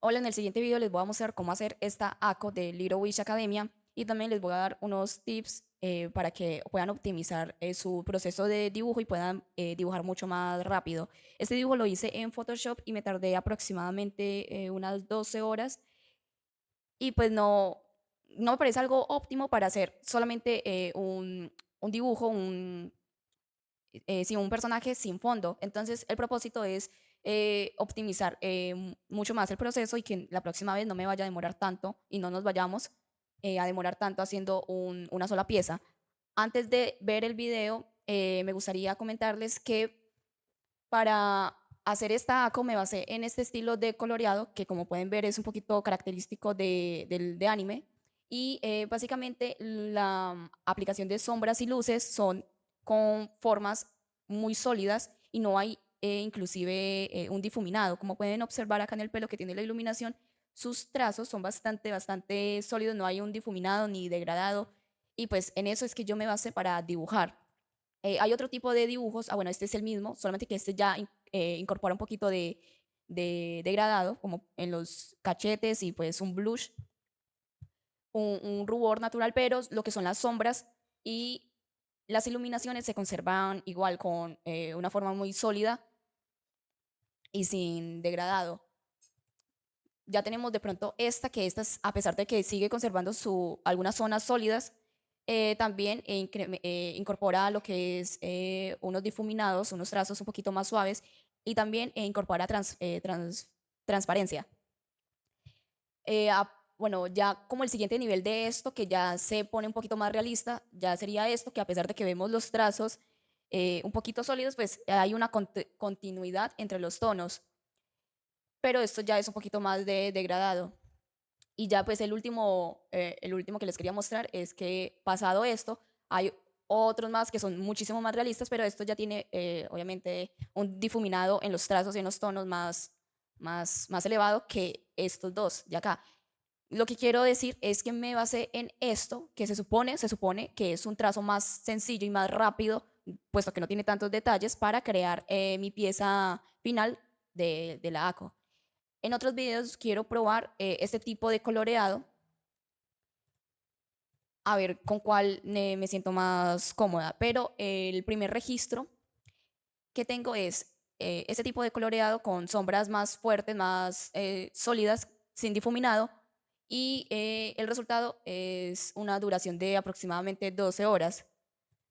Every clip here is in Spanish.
Hola, en el siguiente video les voy a mostrar cómo hacer esta ACO de Little Wish Academia y también les voy a dar unos tips para que puedan optimizar su proceso de dibujo y puedan dibujar mucho más rápido. Este dibujo lo hice en Photoshop y me tardé aproximadamente unas 12 horas y pues no me parece algo óptimo para hacer solamente un dibujo, sin un personaje sin fondo. Entonces, el propósito es optimizar mucho más el proceso y que la próxima vez no me vaya a demorar tanto y no nos vayamos a demorar tanto haciendo una sola pieza. Antes de ver el video, me gustaría comentarles que para hacer esta ACO me basé en este estilo de coloreado, que como pueden ver es un poquito característico de anime. Y básicamente la aplicación de sombras y luces son con formas muy sólidas y no hay inclusive un difuminado. Como pueden observar acá en el pelo que tiene la iluminación, sus trazos son bastante sólidos, no hay un difuminado ni degradado. Y pues en eso es que yo me basé para dibujar. Hay otro tipo de dibujos, bueno, este es el mismo, solamente que este ya incorpora un poquito de degradado, como en los cachetes y pues un blush, un rubor natural, pero lo que son las sombras y las iluminaciones se conservan igual con una forma muy sólida y sin degradado. Ya tenemos de pronto a pesar de que sigue conservando algunas zonas sólidas, también incorpora lo que es unos difuminados, unos trazos un poquito más suaves y también incorpora transparencia. Bueno, ya como el siguiente nivel de esto, que ya se pone un poquito más realista, ya sería esto, que a pesar de que vemos los trazos un poquito sólidos, pues hay una continuidad entre los tonos, pero esto ya es un poquito más de degradado. Y ya pues el último que les quería mostrar es que pasado esto, hay otros más que son muchísimo más realistas, pero esto ya tiene obviamente un difuminado en los trazos y en los tonos más elevado que estos dos de acá. Lo que quiero decir es que me basé en esto, que se supone que es un trazo más sencillo y más rápido, puesto que no tiene tantos detalles, para crear mi pieza final de la ACO. En otros videos quiero probar este tipo de coloreado, a ver con cuál me siento más cómoda. Pero el primer registro que tengo es este tipo de coloreado con sombras más fuertes, más sólidas, sin difuminado. Y el resultado es una duración de aproximadamente 12 horas.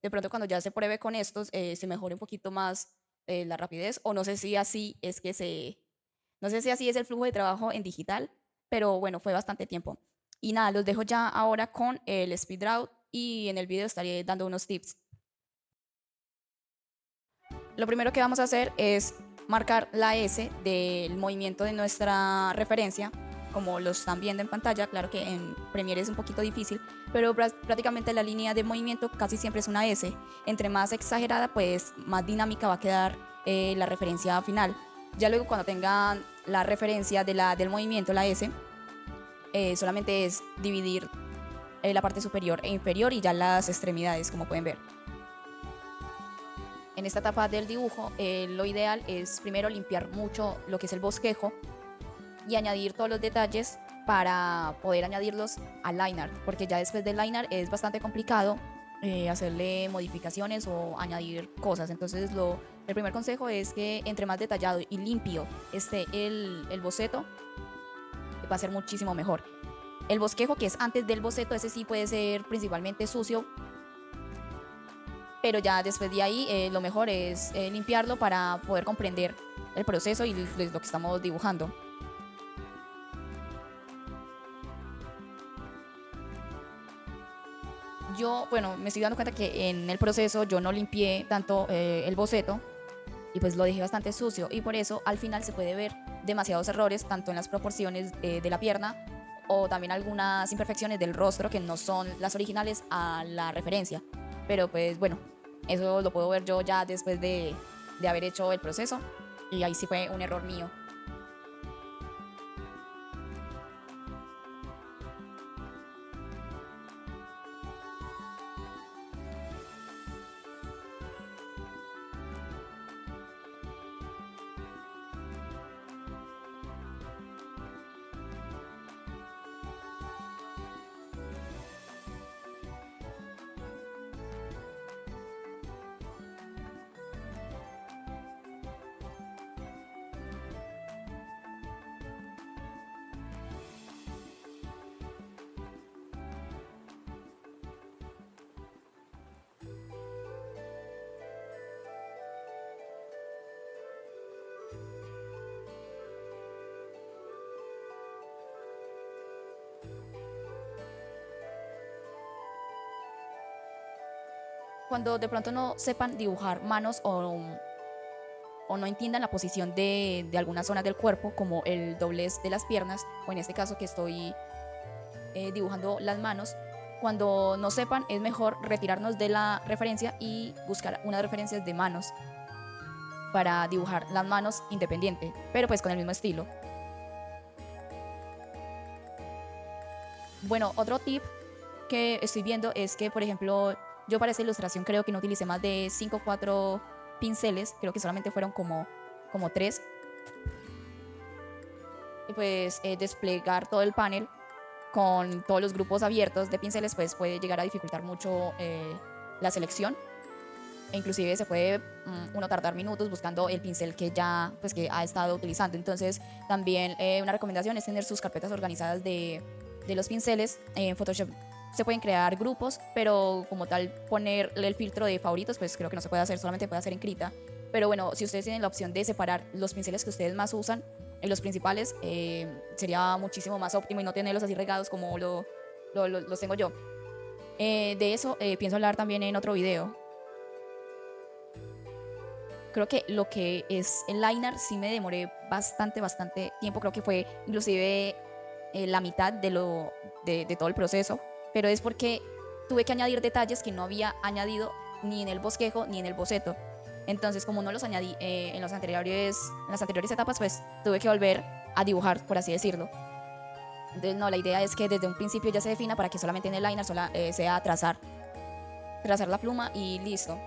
De pronto cuando ya se pruebe con estos, se mejore un poquito más la rapidez, o no sé si así es el flujo de trabajo en digital, pero bueno, fue bastante tiempo. Y nada, los dejo ya ahora con el speed draw y en el video estaré dando unos tips. Lo primero que vamos a hacer es marcar la S del movimiento de nuestra referencia, como lo están viendo en pantalla. Claro que en Premiere es un poquito difícil, pero prácticamente la línea de movimiento casi siempre es una S. Entre más exagerada, pues más dinámica va a quedar la referencia final. Ya luego cuando tengan la referencia del movimiento, la S, solamente es dividir la parte superior e inferior y ya las extremidades, como pueden ver. En esta etapa del dibujo, lo ideal es primero limpiar mucho lo que es el bosquejo y añadir todos los detalles para poder añadirlos al liner, porque ya después del liner es bastante complicado hacerle modificaciones o añadir cosas. Entonces, el primer consejo es que entre más detallado y limpio esté el boceto, va a ser muchísimo mejor. El bosquejo, que es antes del boceto, ese sí puede ser principalmente sucio, pero ya después de ahí lo mejor es limpiarlo para poder comprender el proceso y lo que estamos dibujando. Yo, bueno, me estoy dando cuenta que en el proceso yo no limpié tanto el boceto y pues lo dejé bastante sucio, y por eso al final se puede ver demasiados errores tanto en las proporciones de la pierna o también algunas imperfecciones del rostro que no son las originales a la referencia. Pero pues bueno, eso lo puedo ver yo ya después de haber hecho el proceso, y ahí sí fue un error mío. cuando de pronto no sepan dibujar manos o no entiendan la posición de algunas zonas del cuerpo, como el doblez de las piernas, o en este caso que estoy dibujando las manos, cuando no sepan es mejor retirarnos de la referencia y buscar unas referencias de manos para dibujar las manos independiente, pero pues con el mismo estilo. Bueno, otro tip que estoy viendo es que, por ejemplo, yo para esta ilustración creo que no utilicé más de 5 o 4 pinceles, creo que solamente fueron como 3. Y pues desplegar todo el panel con todos los grupos abiertos de pinceles pues puede llegar a dificultar mucho la selección, e inclusive se puede uno tardar minutos buscando el pincel que ya pues que ha estado utilizando. Entonces también una recomendación es tener sus carpetas organizadas de los pinceles. En Photoshop se pueden crear grupos, pero como tal ponerle el filtro de favoritos pues creo que no se puede hacer, solamente puede hacer en Krita. Pero bueno, si ustedes tienen la opción de separar los pinceles que ustedes más usan en los principales, sería muchísimo más óptimo y no tenerlos así regados como los tengo yo. De eso pienso hablar también en otro video. Creo que lo que es el liner sí me demoré bastante tiempo, creo que fue inclusive la mitad de todo el proceso, pero es porque tuve que añadir detalles que no había añadido ni en el bosquejo ni en el boceto. Entonces, como no los añadí en las anteriores etapas, pues tuve que volver a dibujar, por así decirlo. Entonces, no, la idea es que desde un principio ya se defina para que solamente en el liner sea trazar la pluma y listo.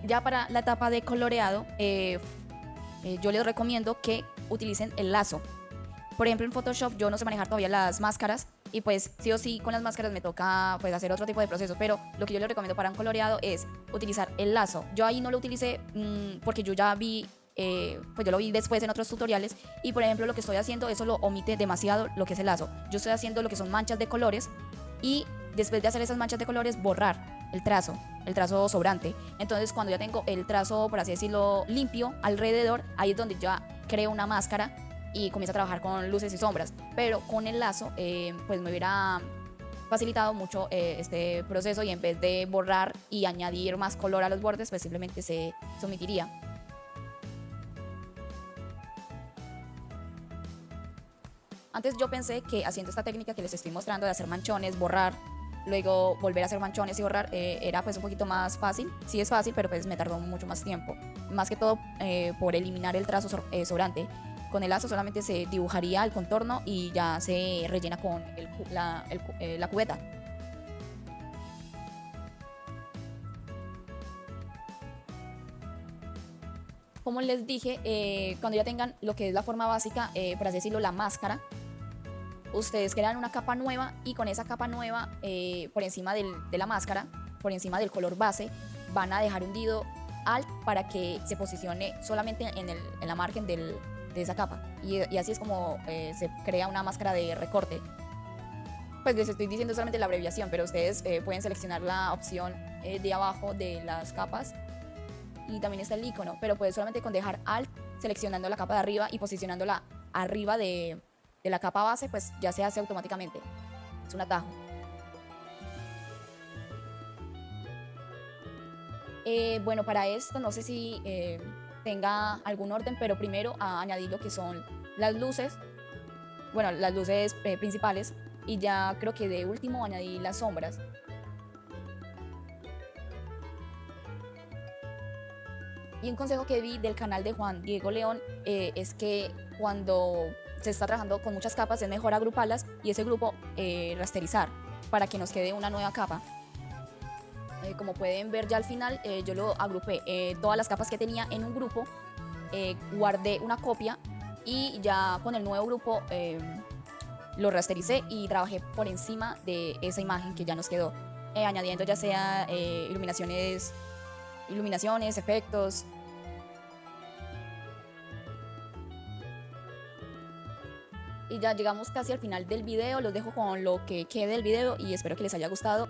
Ya para la etapa de coloreado, yo les recomiendo que utilicen el lazo. Por ejemplo, en Photoshop yo no sé manejar todavía las máscaras y pues sí o sí con las máscaras me toca pues hacer otro tipo de proceso, pero lo que yo les recomiendo para un coloreado es utilizar el lazo. Yo ahí no lo utilicé porque yo ya vi, pues yo lo vi después en otros tutoriales y por ejemplo lo que estoy haciendo, eso lo omite demasiado lo que es el lazo. Yo estoy haciendo lo que son manchas de colores y después de hacer esas manchas de colores borrar el trazo sobrante. Entonces cuando ya tengo el trazo, por así decirlo, limpio alrededor, ahí es donde ya creo una máscara y comienzo a trabajar con luces y sombras. Pero con el lazo, pues me hubiera facilitado mucho este proceso y en vez de borrar y añadir más color a los bordes, pues simplemente se omitiría. Antes yo pensé que haciendo esta técnica que les estoy mostrando de hacer manchones, borrar, luego volver a hacer manchones y borrar, era pues un poquito más fácil. Sí es fácil, pero pues me tardó mucho más tiempo. Más que todo por eliminar el trazo sobrante. Con el lazo solamente se dibujaría el contorno y ya se rellena con la cubeta. Como les dije, cuando ya tengan lo que es la forma básica, por así decirlo, la máscara, ustedes crean una capa nueva y con esa capa nueva por encima de la máscara, por encima del color base, van a dejar hundido Alt para que se posicione solamente en la margen de esa capa. Y así es como se crea una máscara de recorte. Pues les estoy diciendo solamente la abreviación, pero ustedes pueden seleccionar la opción de abajo de las capas y también está el icono, pero puedes solamente con dejar Alt seleccionando la capa de arriba y posicionándola arriba de la capa base, pues ya se hace automáticamente. Es un atajo. Bueno, para esto no sé si tenga algún orden, pero primero a añadir lo que son las luces, bueno, las luces principales, y ya creo que de último añadí las sombras. Y un consejo que vi del canal de Juan Diego León es que cuando se está trabajando con muchas capas es mejor agruparlas y ese grupo rasterizar para que nos quede una nueva capa. Como pueden ver ya al final, yo lo agrupé todas las capas que tenía en un grupo, guardé una copia y ya con el nuevo grupo lo rastericé y trabajé por encima de esa imagen que ya nos quedó, añadiendo ya sea iluminaciones, efectos. Y ya llegamos casi al final del video, los dejo con lo que quede del video y espero que les haya gustado.